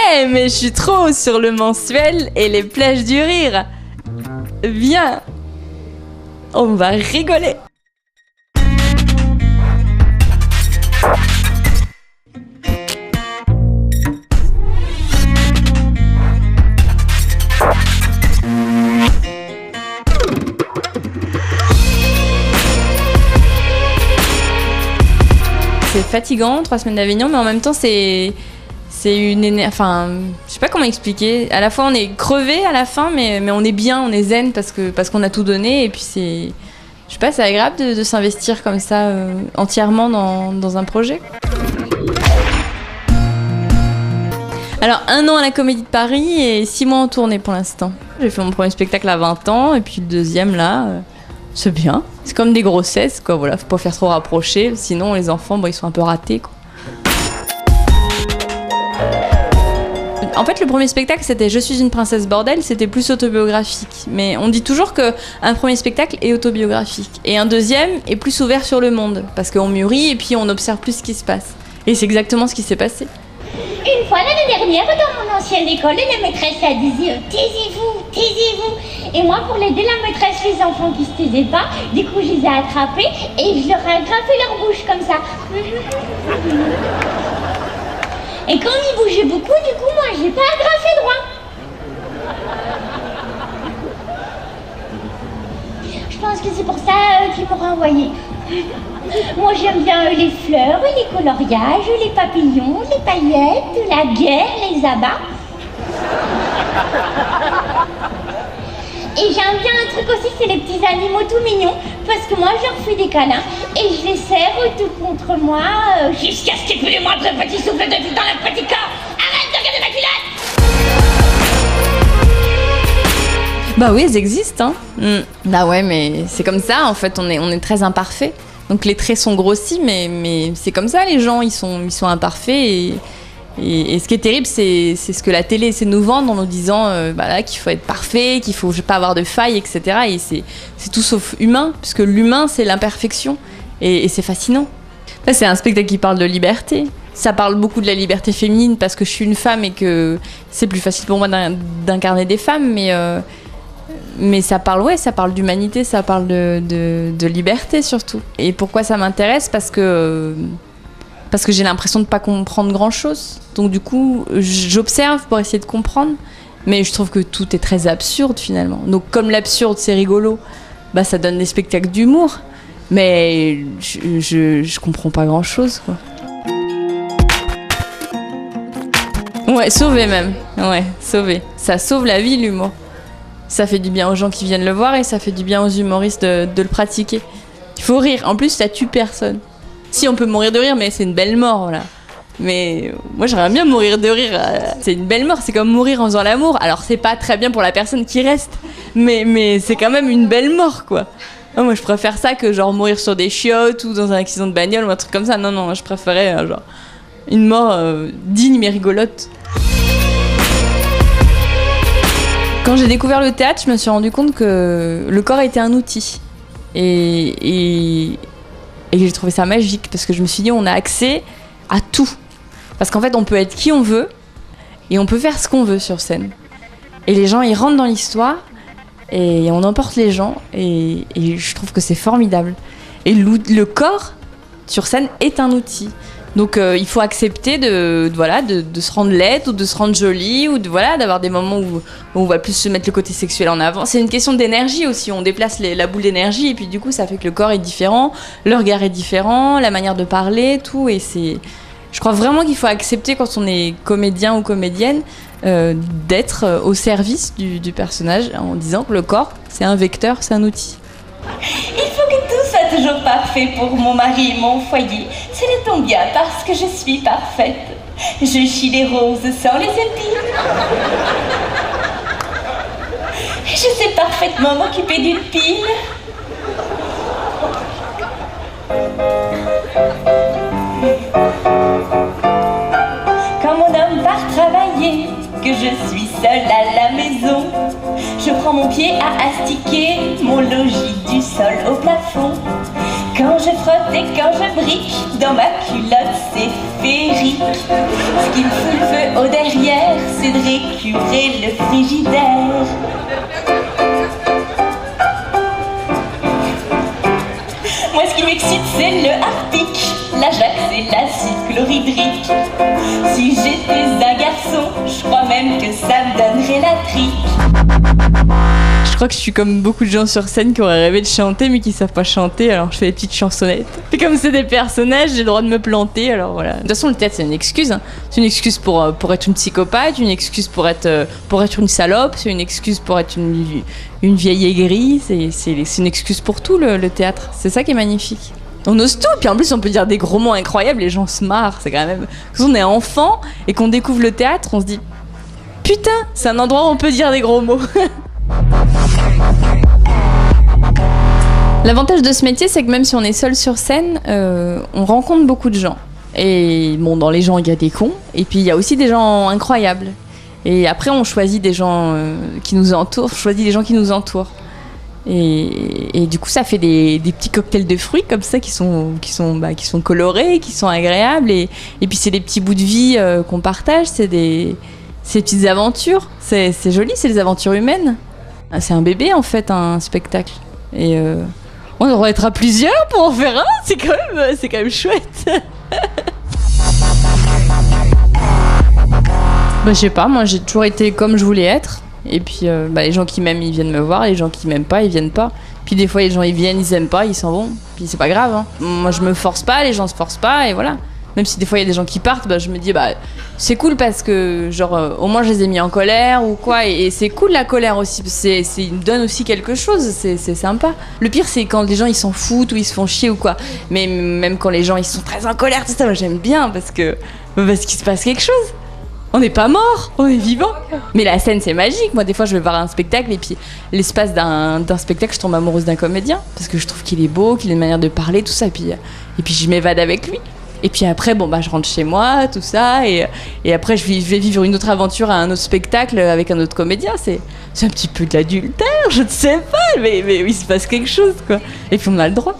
Ouais, mais je suis trop sur le mensuel et les plages du rire. Viens, on va rigoler. C'est fatigant, 3 semaines d'Avignon, mais en même temps c'est une énergie. Enfin, je sais pas comment expliquer. À la fois on est crevé à la fin, mais on est bien, on est zen parce qu'on a tout donné. Et puis je sais pas, c'est agréable de s'investir comme ça entièrement dans un projet. Alors 1 an à la Comédie de Paris et 6 mois en tournée pour l'instant. J'ai fait mon premier spectacle à 20 ans et puis le deuxième là. C'est bien. C'est comme des grossesses, quoi. Voilà, faut pas faire trop rapprocher, sinon les enfants, bon, ils sont un peu ratés, quoi. En fait, le premier spectacle, c'était Je suis une princesse bordel, c'était plus autobiographique. Mais on dit toujours qu'un premier spectacle est autobiographique. Et un deuxième est plus ouvert sur le monde, parce qu'on mûrit et puis on observe plus ce qui se passe. Et c'est exactement ce qui s'est passé. Une fois l'année dernière, dans mon ancienne école, la maîtresse a dit « Taisez-vous, taisez-vous ». Et moi, pour l'aider la maîtresse, les enfants qui se taisaient pas, du coup, je les ai attrapés et je leur ai agrafé leur bouche comme ça. Et quand ils bougeaient beaucoup, du coup, moi, j'ai pas agrafé droit. Je pense que c'est pour ça qu'ils m'ont renvoyé. Moi, j'aime bien les fleurs, les coloriages, les papillons, les paillettes, la guerre, les abats. Et j'aime bien un truc aussi, c'est les petits animaux tout mignons, parce que moi, je leur fais des câlins et je les serre tout contre moi, jusqu'à ce qu'il y ait le moindre petit souffle de vie dans le petit corps. Arrête de regarder ma culotte! Bah oui, elles existent, hein. Bah ouais, mais c'est comme ça, en fait, on est très imparfaits. Donc les traits sont grossis, mais c'est comme ça, les gens, ils sont imparfaits. Et ce qui est terrible, c'est ce que la télé essaie de nous vendre en nous disant là, qu'il faut être parfait, qu'il faut pas avoir de failles, etc. Et c'est tout sauf humain, puisque l'humain, c'est l'imperfection. Et c'est fascinant. Là, c'est un spectacle qui parle de liberté. Ça parle beaucoup de la liberté féminine, parce que je suis une femme et que c'est plus facile pour moi d'incarner des femmes, mais ça parle d'humanité, ça parle de liberté surtout. Et pourquoi ça m'intéresse ? Parce que j'ai l'impression de ne pas comprendre grand-chose. Donc du coup, j'observe pour essayer de comprendre, mais je trouve que tout est très absurde finalement. Donc comme l'absurde c'est rigolo, bah ça donne des spectacles d'humour, mais je comprends pas grand-chose, quoi. Ouais, sauver même. Ouais, sauver. Ça sauve la vie, l'humour. Ça fait du bien aux gens qui viennent le voir et ça fait du bien aux humoristes de le pratiquer. Il faut rire. En plus, ça tue personne. Si, on peut mourir de rire, mais c'est une belle mort, voilà. Mais moi, j'aimerais bien mourir de rire. C'est une belle mort, c'est comme mourir en faisant l'amour. Alors, c'est pas très bien pour la personne qui reste, mais c'est quand même une belle mort, quoi. Moi, je préfère ça que genre mourir sur des chiottes ou dans un accident de bagnole ou un truc comme ça. Non, je préférais genre une mort digne mais rigolote. Quand j'ai découvert le théâtre, je me suis rendu compte que le corps était un outil. Et j'ai trouvé ça magique parce que je me suis dit, on a accès à tout. Parce qu'en fait, on peut être qui on veut et on peut faire ce qu'on veut sur scène. Et les gens, ils rentrent dans l'histoire et on emporte les gens et je trouve que c'est formidable. Et le corps sur scène est un outil. Donc il faut accepter de se rendre laide ou de se rendre jolie ou d'avoir des moments où on va plus se mettre le côté sexuel en avant. C'est une question d'énergie aussi, on déplace la boule d'énergie et puis du coup ça fait que le corps est différent, le regard est différent, la manière de parler, tout. Et je crois vraiment qu'il faut accepter quand on est comédien ou comédienne d'être au service du personnage en disant que le corps c'est un vecteur, c'est un outil. Il faut que tout soit toujours parfait pour mon mari et mon foyer. Cela tombe bien parce que je suis parfaite. Je chie les roses sans les épines. Je sais parfaitement m'occuper d'une pile. Quand mon homme part travailler, que je suis seule à la maison, je prends mon pied à astiquer mon logis du sol au plafond. Quand je frotte et quand je brique, dans ma culotte c'est féerique. Ce qui me fout le feu au derrière, c'est de récurer le frigidaire. Moi ce qui m'excite c'est le harpic, l'Ajax et l'acide chlorhydrique. Si j'étais un garçon, je crois même que ça me donnerait la trique. Je crois que je suis comme beaucoup de gens sur scène qui auraient rêvé de chanter mais qui savent pas chanter, alors je fais des petites chansonnettes. Et comme c'est des personnages, j'ai le droit de me planter, alors voilà. De toute façon, le théâtre c'est une excuse. Hein. C'est une excuse pour être une psychopathe, une excuse pour être une salope, c'est une excuse pour être une vieille aigrie, c'est une excuse pour tout le théâtre. C'est ça qui est magnifique. On ose tout, puis en plus on peut dire des gros mots incroyables, les gens se marrent, c'est quand même... Quand on est enfant et qu'on découvre le théâtre, on se dit « Putain, c'est un endroit où on peut dire des gros mots !» L'avantage de ce métier, c'est que même si on est seul sur scène, on rencontre beaucoup de gens. Et bon, dans les gens, il y a des cons, et puis il y a aussi des gens incroyables. Et après, on choisit des gens qui nous entourent, Et du coup, ça fait des petits cocktails de fruits comme ça qui sont colorés, qui sont agréables. Et puis, c'est des petits bouts de vie qu'on partage, c'est des petites aventures. C'est joli, c'est des aventures humaines. C'est un bébé, en fait, un spectacle. Et on devrait être à plusieurs pour en faire un, c'est quand même chouette. Je sais pas, moi j'ai toujours été comme je voulais être. Et puis les gens qui m'aiment, ils viennent me voir. Les gens qui m'aiment pas, ils viennent pas. Puis des fois, les gens ils viennent, ils aiment pas, ils s'en vont. Puis c'est pas grave. Hein. Moi je me force pas, les gens se forcent pas, et voilà. Même si des fois il y a des gens qui partent, je me dis c'est cool parce que au moins je les ai mis en colère ou quoi. Et c'est cool la colère aussi. Ils me donnent aussi quelque chose, c'est sympa. Le pire c'est quand les gens ils s'en foutent ou ils se font chier ou quoi. Mais même quand les gens ils sont très en colère, tout ça, moi j'aime bien parce qu'il se passe quelque chose. On n'est pas mort, on est vivant. Mais la scène c'est magique. Moi des fois je vais voir un spectacle et puis l'espace d'un spectacle je tombe amoureuse d'un comédien parce que je trouve qu'il est beau, qu'il a une manière de parler, tout ça. Et puis je m'évade avec lui. Et puis après, je rentre chez moi, tout ça, et après je vais vivre une autre aventure à un autre spectacle avec un autre comédien. C'est un petit peu de l'adultère, je ne sais pas, mais il se passe quelque chose, quoi. Et puis on a le droit.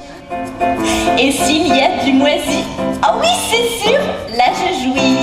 Et s'il y a du moisi, ah oui, c'est sûr, là je jouis.